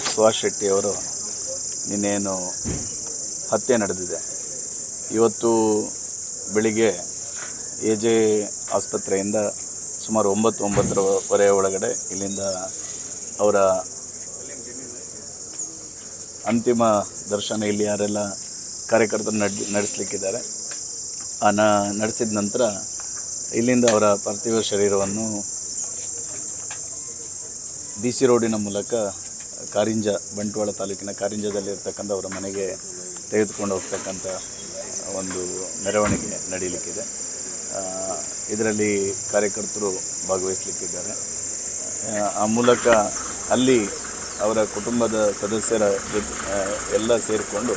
ಸುಹಾಸ್ ಶೆಟ್ಟಿಯವರು ನಿನ್ನೇನು ಹತ್ಯೆ ನಡೆದಿದೆ. ಇವತ್ತು ಬೆಳಿಗ್ಗೆ ಎಜೆ ಆಸ್ಪತ್ರೆಯಿಂದ ಸುಮಾರು 9:30 ಒಳಗಡೆ ಇಲ್ಲಿಂದ ಅವರ ಅಂತಿಮ ದರ್ಶನ ಇಲ್ಲಿ ಯಾರೆಲ್ಲ ಕಾರ್ಯಕರ್ತರು ನಡೆಸಲಿಕ್ಕಿದ್ದಾರೆ ನಡೆಸಿದ ನಂತರ ಇಲ್ಲಿಂದ ಅವರ ಪಾರ್ಥಿವ ಶರೀರವನ್ನು BC ರೋಡಿನ ಮೂಲಕ ಕಾರಿಂಜ, ಬಂಟ್ವಾಳ ತಾಲೂಕಿನ ಕಾರಿಂಜದಲ್ಲಿರ್ತಕ್ಕಂಥ ಅವರ ಮನೆಗೆ ತೆಗೆದುಕೊಂಡು ಹೋಗ್ತಕ್ಕಂಥ ಒಂದು ಮೆರವಣಿಗೆ ನಡೀಲಿಕ್ಕಿದೆ. ಇದರಲ್ಲಿ ಕಾರ್ಯಕರ್ತರು ಭಾಗವಹಿಸಲಿಕ್ಕಿದ್ದಾರೆ. ಆ ಮೂಲಕ ಅಲ್ಲಿ ಅವರ ಕುಟುಂಬದ ಸದಸ್ಯರ ಎಲ್ಲ ಸೇರಿಕೊಂಡು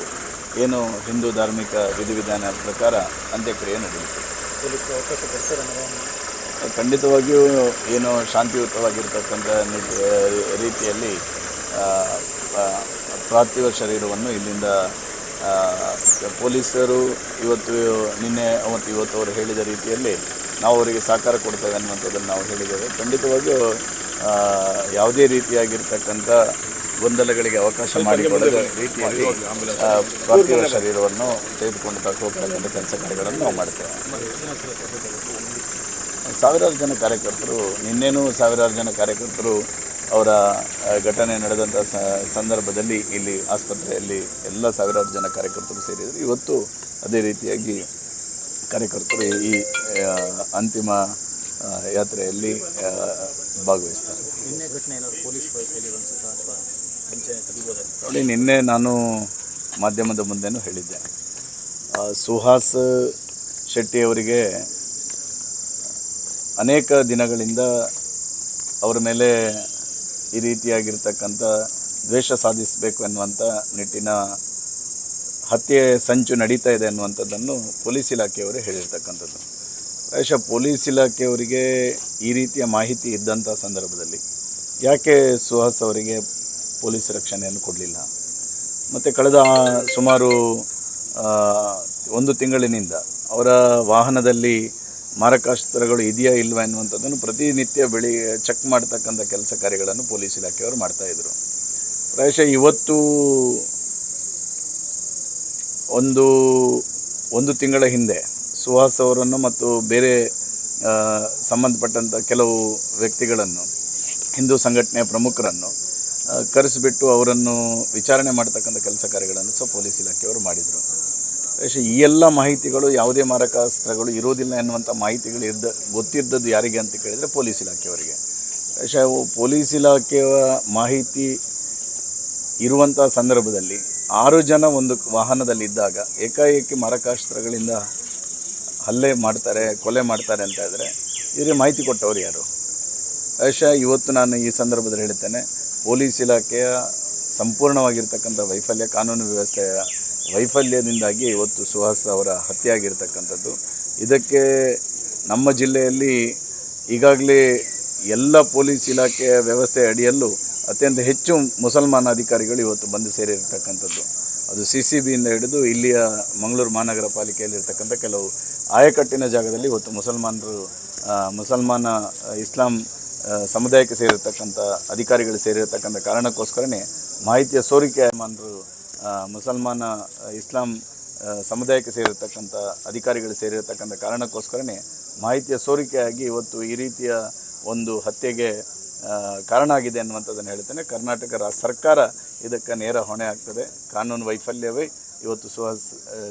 ಏನು ಹಿಂದೂ ಧಾರ್ಮಿಕ ವಿಧಿವಿಧಾನ ಪ್ರಕಾರ ಅಂತ್ಯಕ್ರಿಯೆ ನಡೆಯುತ್ತೆ. ಖಂಡಿತವಾಗಿಯೂ ಏನು ಶಾಂತಿಯುತವಾಗಿರ್ತಕ್ಕಂಥ ರೀತಿಯಲ್ಲಿ ಪಾರ್ಥಿವ ಶರೀರವನ್ನು ಇಲ್ಲಿಂದ ಪೊಲೀಸರು ಇವತ್ತು ಅವರು ಹೇಳಿದ ರೀತಿಯಲ್ಲಿ ನಾವು ಅವರಿಗೆ ಸಹಕಾರ ಕೊಡ್ತೇವೆ ಅನ್ನುವಂಥದ್ದನ್ನು ನಾವು ಹೇಳಿದ್ದೇವೆ. ಖಂಡಿತವಾಗಿಯೂ ಯಾವುದೇ ರೀತಿಯಾಗಿರ್ತಕ್ಕಂಥ ಗೊಂದಲಗಳಿಗೆ ಅವಕಾಶ ಮಾಡಿಕೊಳ್ಳದ ರೀತಿಯಲ್ಲಿ ಪಾರ್ಥಿವ ಶರೀರವನ್ನು ತೆಗೆದುಕೊಂಡು ಹೋಗ್ತಕ್ಕಂಥ ಕೆಲಸ ಕಾರ್ಯಗಳನ್ನು ನಾವು ಮಾಡ್ತೇವೆ. ಸಾವಿರಾರು ಜನ ಕಾರ್ಯಕರ್ತರು, ನಿನ್ನೇನೂ ಸಾವಿರಾರು ಜನ ಕಾರ್ಯಕರ್ತರು ಅವರ ಘಟನೆ ನಡೆದಂಥ ಸಂದರ್ಭದಲ್ಲಿ ಇಲ್ಲಿ ಆಸ್ಪತ್ರೆಯಲ್ಲಿ ಎಲ್ಲ ಸಾವಿರಾರು ಜನ ಕಾರ್ಯಕರ್ತರು ಸೇರಿದರು. ಇವತ್ತು ಅದೇ ರೀತಿಯಾಗಿ ಕಾರ್ಯಕರ್ತರು ಈ ಅಂತಿಮ ಯಾತ್ರೆಯಲ್ಲಿ ಭಾಗವಹಿಸ್ತಾರೆ. ನೋಡಿ, ನಿನ್ನೆ ನಾನು ಮಾಧ್ಯಮದ ಮುಂದೆನೂ ಹೇಳಿದ್ದೆ, ಸುಹಾಸ್ ಶೆಟ್ಟಿಯವರಿಗೆ ಅನೇಕ ದಿನಗಳಿಂದ ಅವರ ಮೇಲೆ ಈ ರೀತಿಯಾಗಿರ್ತಕ್ಕಂಥ ದ್ವೇಷ ಸಾಧಿಸಬೇಕು ಎನ್ನುವಂಥ ನಿಟ್ಟಿನ ಹತ್ಯೆ ಸಂಚು ನಡೀತಾ ಇದೆ ಅನ್ನುವಂಥದ್ದನ್ನು ಪೊಲೀಸ್ ಇಲಾಖೆಯವರೇ ಹೇಳಿರ್ತಕ್ಕಂಥದ್ದು. ಪ್ರಾಯಶಃ ಪೊಲೀಸ್ ಇಲಾಖೆಯವರಿಗೆ ಈ ರೀತಿಯ ಮಾಹಿತಿ ಇದ್ದಂಥ ಸಂದರ್ಭದಲ್ಲಿ ಯಾಕೆ ಸುಹಾಸ್ ಅವರಿಗೆ ಪೊಲೀಸ್ ರಕ್ಷಣೆಯನ್ನು ಕೊಡಲಿಲ್ಲ? ಮತ್ತು ಕಳೆದ ಸುಮಾರು 1 ತಿಂಗಳಿನಿಂದ ಅವರ ವಾಹನದಲ್ಲಿ ಮಾರಕಾಸ್ತ್ರಗಳು ಇದೆಯಾ ಇಲ್ವಾ ಎನ್ನುವಂಥದ್ದನ್ನು ಪ್ರತಿನಿತ್ಯ ಚೆಕ್ ಮಾಡ್ತಕ್ಕಂಥ ಕೆಲಸ ಕಾರ್ಯಗಳನ್ನು ಪೊಲೀಸ್ ಇಲಾಖೆಯವರು ಮಾಡ್ತಾಯಿದ್ರು. ಪ್ರಾಯಶಃ ಇವತ್ತು ಒಂದು ತಿಂಗಳ ಹಿಂದೆ ಸುಹಾಸ್ ಅವರನ್ನು ಮತ್ತು ಬೇರೆ ಸಂಬಂಧಪಟ್ಟಂಥ ಕೆಲವು ವ್ಯಕ್ತಿಗಳನ್ನು, ಹಿಂದೂ ಸಂಘಟನೆಯ ಪ್ರಮುಖರನ್ನು ಕರೆಸಿಬಿಟ್ಟು ಅವರನ್ನು ವಿಚಾರಣೆ ಮಾಡ್ತಕ್ಕಂಥ ಕೆಲಸ ಕಾರ್ಯಗಳನ್ನು ಸಹ ಪೊಲೀಸ್ ಇಲಾಖೆಯವರು ಮಾಡಿದರು. ಈ ಎಲ್ಲ ಮಾಹಿತಿಗಳು, ಯಾವುದೇ ಮಾರಕಾಸ್ತ್ರಗಳು ಇರೋದಿಲ್ಲ ಎನ್ನುವಂಥ ಮಾಹಿತಿಗಳು ಗೊತ್ತಿದ್ದದ್ದು ಯಾರಿಗೆ ಅಂತ ಕೇಳಿದರೆ ಪೊಲೀಸ್ ಇಲಾಖೆಯವರಿಗೆ. ಪೊಲೀಸ್ ಇಲಾಖೆಯ ಮಾಹಿತಿ ಇರುವಂಥ ಸಂದರ್ಭದಲ್ಲಿ 6 ಜನ ಒಂದು ವಾಹನದಲ್ಲಿದ್ದಾಗ ಏಕಾಏಕಿ ಮಾರಕಾಸ್ತ್ರಗಳಿಂದ ಹಲ್ಲೆ ಮಾಡ್ತಾರೆ, ಕೊಲೆ ಮಾಡ್ತಾರೆ ಅಂತ ಇದ್ದರೆ ಇವರಿಗೆ ಮಾಹಿತಿ ಕೊಟ್ಟವರು ಯಾರು? ಇವತ್ತು ನಾನು ಈ ಸಂದರ್ಭದಲ್ಲಿ ಹೇಳ್ತೇನೆ, ಪೊಲೀಸ್ ಇಲಾಖೆಯ ಸಂಪೂರ್ಣವಾಗಿರ್ತಕ್ಕಂಥ ವೈಫಲ್ಯ, ಕಾನೂನು ವ್ಯವಸ್ಥೆಯ ವೈಫಲ್ಯದಿಂದಾಗಿ ಇವತ್ತು ಸುಹಾಸ್ ಅವರ ಹತ್ಯೆ ಆಗಿರ್ತಕ್ಕಂಥದ್ದು. ಇದಕ್ಕೆ ನಮ್ಮ ಜಿಲ್ಲೆಯಲ್ಲಿ ಈಗಾಗಲೇ ಎಲ್ಲ ಪೊಲೀಸ್ ಇಲಾಖೆಯ ವ್ಯವಸ್ಥೆ ಅಡಿಯಲ್ಲೂ ಅತ್ಯಂತ ಹೆಚ್ಚು ಮುಸಲ್ಮಾನ ಅಧಿಕಾರಿಗಳು ಇವತ್ತು ಬಂದು ಸೇರಿರ್ತಕ್ಕಂಥದ್ದು. ಅದು CCBಯಿಂದ ಹಿಡಿದು ಇಲ್ಲಿಯ ಮಂಗಳೂರು ಮಹಾನಗರ ಪಾಲಿಕೆಯಲ್ಲಿರ್ತಕ್ಕಂಥ ಕೆಲವು ಆಯಕಟ್ಟಿನ ಜಾಗದಲ್ಲಿ ಇವತ್ತು ಮುಸಲ್ಮಾನ ಇಸ್ಲಾಂ ಸಮುದಾಯಕ್ಕೆ ಸೇರಿರ್ತಕ್ಕಂಥ ಅಧಿಕಾರಿಗಳು ಸೇರಿರ್ತಕ್ಕಂಥ ಕಾರಣಕ್ಕೋಸ್ಕರನೇ ಮಾಹಿತಿಯ ಸೋರಿಕೆ ಮುಸಲ್ಮಾನ ಇಸ್ಲಾಂ ಸಮುದಾಯಕ್ಕೆ ಸೇರಿರ್ತಕ್ಕಂಥ ಅಧಿಕಾರಿಗಳು ಸೇರಿರ್ತಕ್ಕಂಥ ಕಾರಣಕ್ಕೋಸ್ಕರನೇ ಮಾಹಿತಿಯ ಸೋರಿಕೆಯಾಗಿ ಇವತ್ತು ಈ ರೀತಿಯ ಒಂದು ಹತ್ಯೆಗೆ ಕಾರಣ ಆಗಿದೆ ಅನ್ನುವಂಥದ್ದನ್ನು ಹೇಳ್ತೇನೆ. ಕರ್ನಾಟಕ ಸರ್ಕಾರ ಇದಕ್ಕೆ ನೇರ ಹೊಣೆ ಆಗ್ತದೆ. ಕಾನೂನು ವೈಫಲ್ಯವೇ ಇವತ್ತು ಸುಹಾಸ್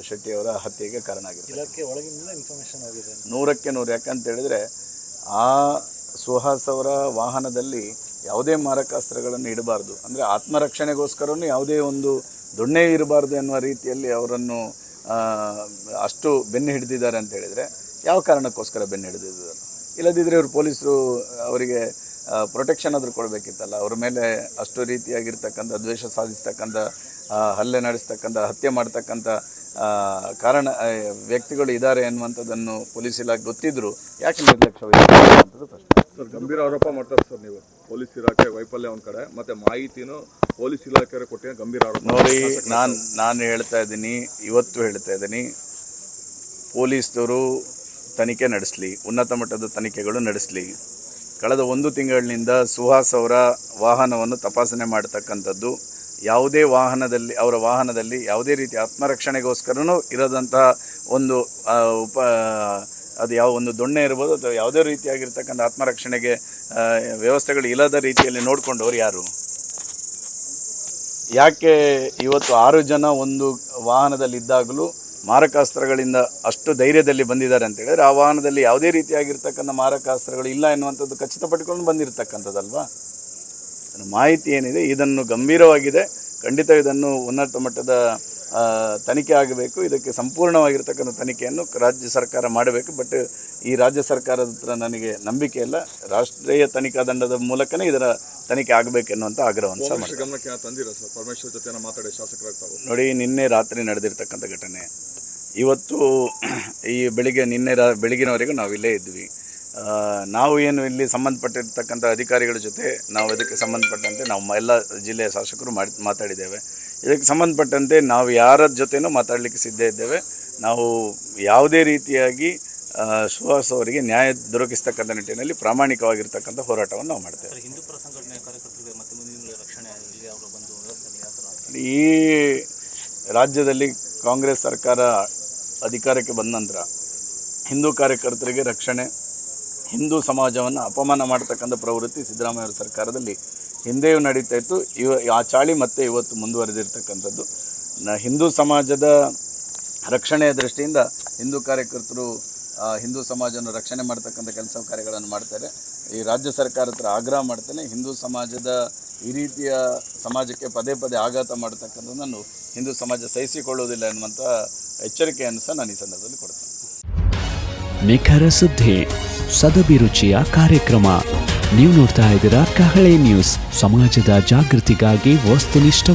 ಶೆಟ್ಟಿಯವರ ಹತ್ಯೆಗೆ ಕಾರಣ ಆಗಿದೆ. ಇಲಾಖೆ ಒಳಗಿನಿಂದ ಇನ್ಫಾರ್ಮೇಷನ್ ಆಗಿದೆ 100ಕ್ಕೆ 100. ಯಾಕಂತ ಹೇಳಿದರೆ ಆ ಸುಹಾಸ್ ಅವರ ವಾಹನದಲ್ಲಿ ಯಾವುದೇ ಮಾರಕಾಸ್ತ್ರಗಳನ್ನು ಇಡಬಾರ್ದು, ಅಂದರೆ ಆತ್ಮರಕ್ಷಣೆಗೋಸ್ಕರವೂ ಯಾವುದೇ ಒಂದು ದೊಣ್ಣೆ ಇರಬಾರ್ದು ಎನ್ನುವ ರೀತಿಯಲ್ಲಿ ಅವರನ್ನು ಅಷ್ಟು ಬೆನ್ನು ಹಿಡಿದಿದ್ದಾರೆ ಅಂತ ಹೇಳಿದರೆ ಯಾವ ಕಾರಣಕ್ಕೋಸ್ಕರ ಬೆನ್ನು ಹಿಡಿದಿದ್ದಾರೆ? ಇಲ್ಲದಿದ್ದರೆ ಇವರು ಪೊಲೀಸರು ಅವರಿಗೆ ಪ್ರೊಟೆಕ್ಷನ್ ಆದರೂ ಕೊಡಬೇಕಿತ್ತಲ್ಲ. ಅವ್ರ ಮೇಲೆ ಅಷ್ಟು ರೀತಿಯಾಗಿರ್ತಕ್ಕಂಥ ದ್ವೇಷ ಸಾಧಿಸ್ತಕ್ಕಂಥ ಹಲ್ಲೆ ನಡೆಸ್ತಕ್ಕಂಥ ಹತ್ಯೆ ಮಾಡ್ತಕ್ಕಂಥ ವ್ಯಕ್ತಿಗಳು ಇದ್ದಾರೆ ಅನ್ನುವಂಥದ್ದನ್ನು ಪೊಲೀಸ್ ಇಲಾಖೆ ಗೊತ್ತಿದ್ರು ಯಾಕೆ ನಿರ್ಲಕ್ಷ್ಯ ವಹಿಸಿರುವಂಥದ್ದು ಪ್ರಶ್ನೆ. ಸರ್, ಗಂಭೀರ ಆರೋಪ ಮಾಡ್ತಾರೆ ಸರ್ ನೀವು. ಪೊಲೀಸ್ ಇಲಾಖೆ ವೈಫಲ್ಯ ಒಂದು ಕಡೆ, ಮತ್ತೆ ಮಾಹಿತಿನೂ ಪೊಲೀಸ್ ಇಲಾಖೆ ಕೊಟ್ಟಿರೋ ಗಂಭೀರ ಆರೋಪ. ನೋಡಿ, ನಾನು ಹೇಳ್ತಾ ಇದ್ದೀನಿ, ಇವತ್ತು ಹೇಳ್ತಾ ಇದ್ದೀನಿ, ಪೊಲೀಸ್ನವರು ತನಿಖೆ ನಡೆಸಲಿ, ಉನ್ನತ ಮಟ್ಟದ ತನಿಖೆಗಳು ನಡೆಸಲಿ. ಕಳೆದ 1 ತಿಂಗಳಿನಿಂದ ಸುಹಾಸ್ ಅವರ ವಾಹನವನ್ನು ತಪಾಸಣೆ ಮಾಡತಕ್ಕಂಥದ್ದು, ಯಾವುದೇ ಅವರ ವಾಹನದಲ್ಲಿ ಯಾವುದೇ ರೀತಿ ಆತ್ಮರಕ್ಷಣೆಗೋಸ್ಕರನೂ ಇರೋದಂತಹ ಒಂದು ಅದು ಯಾವ ಒಂದು ದೊಣ್ಣೆ ಇರ್ಬೋದು ಅಥವಾ ಯಾವುದೇ ರೀತಿಯಾಗಿರ್ತಕ್ಕಂಥ ಆತ್ಮರಕ್ಷಣೆಗೆ ವ್ಯವಸ್ಥೆಗಳು ಇಲ್ಲದ ರೀತಿಯಲ್ಲಿ ನೋಡಿಕೊಂಡವ್ರು ಯಾರು? ಯಾಕೆ ಇವತ್ತು 6 ಜನ ಒಂದು ವಾಹನದಲ್ಲಿದ್ದಾಗಲೂ ಮಾರಕಾಸ್ತ್ರಗಳಿಂದ ಅಷ್ಟು ಧೈರ್ಯದಲ್ಲಿ ಬಂದಿದ್ದಾರೆ ಅಂತ ಹೇಳಿದ್ರೆ, ಆ ವಾಹನದಲ್ಲಿ ಯಾವುದೇ ರೀತಿಯಾಗಿರ್ತಕ್ಕಂಥ ಮಾರಕಾಸ್ತ್ರಗಳು ಇಲ್ಲ ಎನ್ನುವಂಥದ್ದು ಖಚಿತಪಟ್ಟುಕೊಂಡು ಬಂದಿರತಕ್ಕಂಥದ್ದಲ್ವಾ? ಮಾಹಿತಿ ಏನಿದೆ ಇದನ್ನು ಗಂಭೀರವಾಗಿದೆ. ಖಂಡಿತ ಇದನ್ನು ಉನ್ನತ ಮಟ್ಟದ ತನಿಖೆ ಆಗಬೇಕು. ಇದಕ್ಕೆ ಸಂಪೂರ್ಣವಾಗಿರ್ತಕ್ಕಂಥ ತನಿಖೆಯನ್ನು ರಾಜ್ಯ ಸರ್ಕಾರ ಮಾಡಬೇಕು. ಬಟ್ ಈ ರಾಜ್ಯ ಸರ್ಕಾರದ ಹತ್ರ ನನಗೆ ನಂಬಿಕೆ ಇಲ್ಲ. ರಾಷ್ಟ್ರೀಯ ತನಿಖಾ ತಂಡದ ಮೂಲಕನೇ ಇದರ ತನಿಖೆ ಆಗಬೇಕೆನ್ನುವಂಥ ಆಗ್ರಹವನ್ನು ಸಹ ಮಾಡ್ತಾರೆ. ಗಮನಕ್ಕೆ ತಂದಿರಾ ಸರ್? ಪರಮೇಶ್ವರ್ ಜೊತೆ ಮಾತಾಡಿ ಶಾಸಕರಾಗ್ತಾರೆ. ನೋಡಿ, ನಿನ್ನೆ ರಾತ್ರಿ ನಡೆದಿರ್ತಕ್ಕಂಥ ಘಟನೆ, ಇವತ್ತು ಈ ಬೆಳಗಿನವರೆಗೂ ನಾವು ಇಲ್ಲೇ ಇದ್ವಿ. ನಾವು ಏನು ಇಲ್ಲಿ ಸಂಬಂಧಪಟ್ಟಿರ್ತಕ್ಕಂಥ ಅಧಿಕಾರಿಗಳ ಜೊತೆ ನಾವು ಅದಕ್ಕೆ ಸಂಬಂಧಪಟ್ಟಂತೆ ನಾವು ಎಲ್ಲ ಜಿಲ್ಲೆಯ ಶಾಸಕರು ಮಾತಾಡಿದ್ದೇವೆ. ಇದಕ್ಕೆ ಸಂಬಂಧಪಟ್ಟಂತೆ ನಾವು ಯಾರ ಜೊತೆನೂ ಮಾತಾಡಲಿಕ್ಕೆ ಸಿದ್ಧ ಇದ್ದೇವೆ. ನಾವು ಯಾವುದೇ ರೀತಿಯಾಗಿ ಸುಹಾಸ್ ಅವರಿಗೆ ನ್ಯಾಯ ದೊರಕಿಸ್ತಕ್ಕಂಥ ನಿಟ್ಟಿನಲ್ಲಿ ಪ್ರಾಮಾಣಿಕವಾಗಿರ್ತಕ್ಕಂಥ ಹೋರಾಟವನ್ನು ನಾವು ಮಾಡ್ತೇವೆ. ಈ ರಾಜ್ಯದಲ್ಲಿ ಕಾಂಗ್ರೆಸ್ ಸರ್ಕಾರ ಅಧಿಕಾರಕ್ಕೆ ಬಂದ ನಂತರ ಹಿಂದೂ ಕಾರ್ಯಕರ್ತರಿಗೆ ರಕ್ಷಣೆ, ಹಿಂದೂ ಸಮಾಜವನ್ನು ಅಪಮಾನ ಮಾಡ್ತಕ್ಕಂಥ ಪ್ರವೃತ್ತಿ ಸಿದ್ದರಾಮಯ್ಯ ಅವರ ಸರ್ಕಾರದಲ್ಲಿ ಹಿಂದೆಯೂ ನಡೀತಾ ಇತ್ತು. ಆ ಚಾಳಿ ಮತ್ತೆ ಇವತ್ತು ಮುಂದುವರೆದಿರ್ತಕ್ಕಂಥದ್ದು. ಹಿಂದೂ ಸಮಾಜದ ರಕ್ಷಣೆಯ ದೃಷ್ಟಿಯಿಂದ ಹಿಂದೂ ಕಾರ್ಯಕರ್ತರು ಹಿಂದೂ ಸಮಾಜವನ್ನು ರಕ್ಷಣೆ ಮಾಡ್ತಕ್ಕಂಥ ಕೆಲಸ ಕಾರ್ಯಗಳನ್ನು ಮಾಡ್ತಾರೆ. ಈ ರಾಜ್ಯ ಸರ್ಕಾರ ಹತ್ರ ಆಗ್ರಹ ಮಾಡ್ತೇನೆ, ಹಿಂದೂ ಸಮಾಜದ ಈ ರೀತಿಯ ಸಮಾಜಕ್ಕೆ ಪದೇ ಪದೇ ಆಘಾತ ಮಾಡ್ತಕ್ಕಂಥದ್ದನ್ನು ಹಿಂದೂ ಸಮಾಜ ಸಹಿಸಿಕೊಳ್ಳುವುದಿಲ್ಲ ಎನ್ನುವಂಥ ಎಚ್ಚರಿಕೆಯನ್ನು ಸಹ ನಾನು ಈ ಸಂದರ್ಭದಲ್ಲಿ ಕೊಡ್ತೇನೆ. ನಿಖರ ಸುದ್ದಿ, ಸದಭಿರುಚಿಯ ಕಾರ್ಯಕ್ರಮ. ನೀವು ನೋಡ್ತಾ ಇದ್ದೀರಾ ಕಹಳೆ ನ್ಯೂಸ್, ಸಮಾಜದ ಜಾಗೃತಿಗಾಗಿ ವಸ್ತುನಿಷ್ಠ